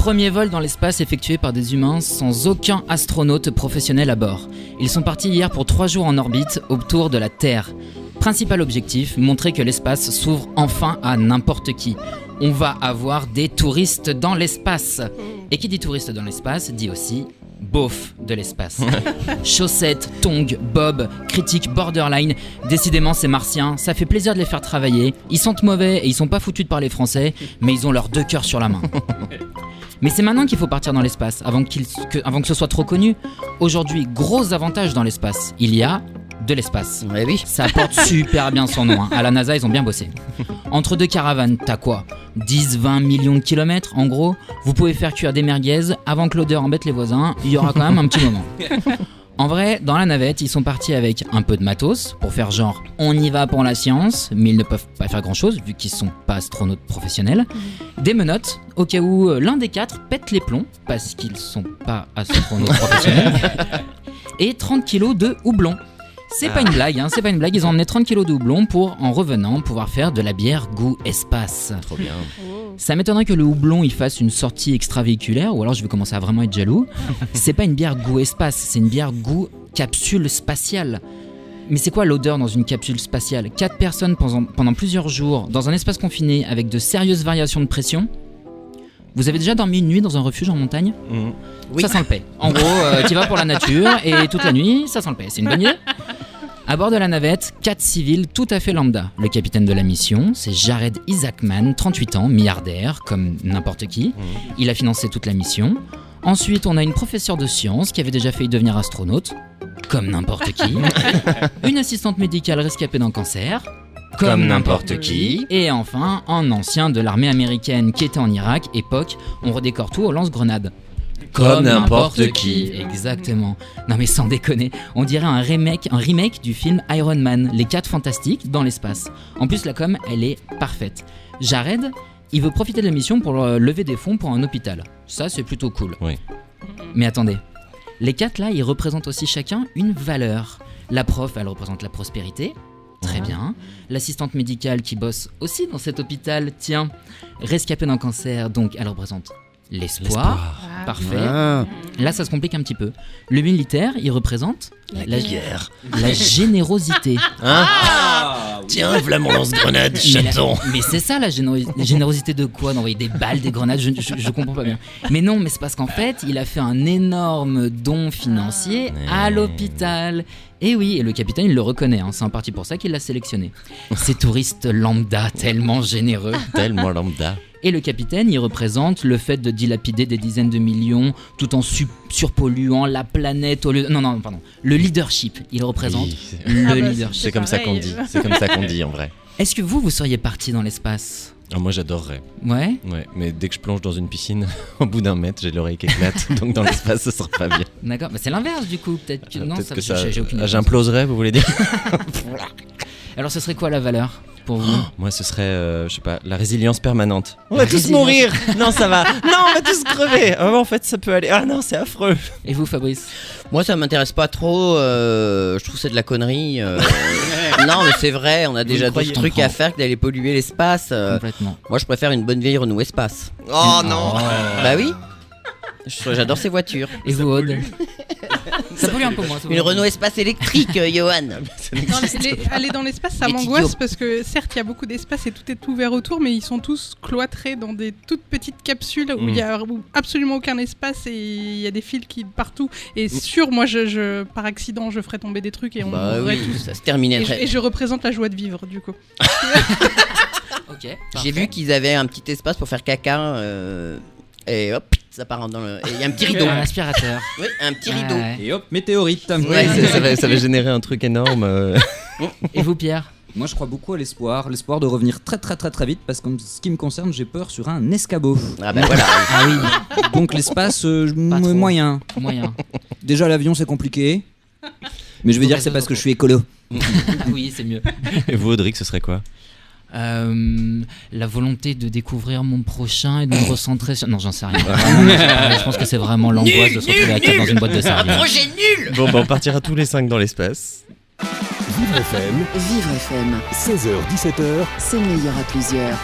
Premier vol dans l'espace effectué par des humains sans aucun astronaute professionnel à bord. Ils sont partis hier pour 3 jours en orbite autour de la Terre. Principal objectif, montrer que l'espace s'ouvre enfin à n'importe qui. On va avoir des touristes dans l'espace. Et qui dit touriste dans l'espace dit aussi beauf de l'espace. Chaussettes, tongs, bob, critiques borderline. Décidément, ces martiens, ça fait plaisir de les faire travailler. Ils sentent mauvais et ils sont pas foutus de parler français, mais ils ont leurs 2 cœurs sur la main. Mais c'est maintenant qu'il faut partir dans l'espace, avant que ce soit trop connu. Aujourd'hui, gros avantage dans l'espace. Il y a de l'espace. Ouais, oui. Ça porte super bien son nom. À la NASA, ils ont bien bossé. Entre 2 caravanes, t'as quoi ? 10-20 millions de kilomètres, en gros. Vous pouvez faire cuire des merguez avant que l'odeur embête les voisins. Il y aura quand même un petit moment. En vrai, dans la navette, ils sont partis avec un peu de matos pour faire genre on y va pour la science, mais ils ne peuvent pas faire grand chose vu qu'ils sont pas astronautes professionnels. Des menottes au cas où l'un des 4 pète les plombs parce qu'ils sont pas astronautes professionnels. Et 30 kilos de houblon. C'est pas une blague, c'est pas une blague. Ils ont emmené 30 kilos de houblon pour, en revenant, pouvoir faire de la bière goût espace. Trop bien. Ça m'étonnerait que le houblon il fasse une sortie extravéhiculaire, ou alors je vais commencer à vraiment être jaloux. C'est pas une bière goût espace, c'est une bière goût capsule spatiale. Mais c'est quoi l'odeur dans une capsule spatiale ? 4 personnes pendant plusieurs jours dans un espace confiné avec de sérieuses variations de pression. Vous avez déjà dormi une nuit dans un refuge en montagne ? Oui. Ça sent le paix. En gros, tu vas pour la nature et toute la nuit, ça sent le paix. C'est une bonne idée ? À bord de la navette, 4 civils tout à fait lambda. Le capitaine de la mission, c'est Jared Isaacman, 38 ans, milliardaire, comme n'importe qui. Il a financé toute la mission. Ensuite, on a une professeure de sciences qui avait déjà failli devenir astronaute, comme n'importe qui. Une assistante médicale rescapée d'un cancer, comme n'importe qui. Et enfin, un ancien de l'armée américaine qui était en Irak, époque, on redécore tout au lance-grenades. Comme n'importe qui. Exactement. Non mais sans déconner, on dirait un remake du film Iron Man, les 4 fantastiques dans l'espace. En plus la com, elle est parfaite. Jared, il veut profiter de la mission pour lever des fonds pour un hôpital. Ça c'est plutôt cool. Oui. Mais attendez, les 4 là, ils représentent aussi chacun une valeur. La prof, elle représente la prospérité. Très bien. L'assistante médicale qui bosse aussi dans cet hôpital, tiens, rescapée d'un cancer, donc elle représente l'espoir. Parfait. Là, ça se complique un petit peu. Le militaire, il représente la guerre. La générosité. Tiens, voilà mon lance-grenade, chaton. Mais c'est ça la générosité de quoi ? D'envoyer des balles, des grenades, je comprends pas bien. Mais non, mais c'est parce qu'en fait, il a fait un énorme don financier à l'hôpital. Et oui, et le capitaine, il le reconnaît, c'est en partie pour ça qu'il l'a sélectionné. Ces touristes lambda, tellement généreux. Tellement lambda. Et le capitaine, il représente le fait de dilapider des dizaines de millions tout en surpolluant la planète au lieu... Non, pardon. Le leadership, il représente le leadership. C'est comme ça qu'on dit, c'est comme ça qu'on dit en vrai. Est-ce que vous seriez parti dans l'espace ? Moi j'adorerais. Ouais, mais dès que je plonge dans une piscine, au bout d'un mètre, j'ai l'oreille qui éclate, donc dans l'espace, ce sera pas bien. D'accord, c'est l'inverse du coup, peut-être que non, peut-être que j'ai aucune idée. j'imploserais, vous voulez dire ? Alors ce serait quoi la valeur pour vous ? Moi ce serait, je sais pas, la résilience permanente. On va tous mourir. Non, ça va. Non, on va tous crever. En fait, ça peut aller. Ah non, c'est affreux. Et vous, Fabrice ? Moi, ça m'intéresse pas trop. Je trouve que c'est de la connerie. Non, mais c'est vrai, on a déjà d'autres trucs à faire que d'aller polluer l'espace. Complètement. Moi, je préfère une bonne vieille Renault Espace. Oh non. Bah oui. J'adore ces voitures. Et vous, Aude ? Ça pollue un peu moins. Une Renault Espace électrique, Johan. Aller dans l'espace, ça m'angoisse parce que certes, il y a beaucoup d'espace et tout est ouvert autour, mais ils sont tous cloîtrés dans des toutes petites capsules où il n'y a absolument aucun espace et il y a des fils qui partout. Et sûr, moi, par accident, je ferais tomber des trucs et on mourrait tous. Ça se terminerait. Et je représente la joie de vivre, du coup. Ok. J'ai vu qu'ils avaient un petit espace pour faire caca et hop, ça part dans le... Et il y a un petit rideau. Un aspirateur. Oui, un petit rideau. Ouais. Et hop, météorite. Ouais, ça va générer un truc énorme. Et vous, Pierre ? Moi, je crois beaucoup à l'espoir de revenir très très très très vite parce que ce qui me concerne, j'ai peur sur un escabeau. Ah bah voilà. Ah oui. Donc l'espace, trop. moyen. Déjà l'avion, c'est compliqué. Mais je vais dire que c'est parce que je suis écolo. Oui, c'est mieux. Et vous, Audric, ce serait quoi ? La volonté de découvrir mon prochain et de me recentrer sur... Non, j'en sais rien. Je pense que c'est vraiment l'angoisse de se retrouver à 4 dans une boîte de sardines. Un projet nul. Bon, on partira tous les 5 dans l'espace. Vivre FM, 16h-17h, c'est meilleur à plusieurs.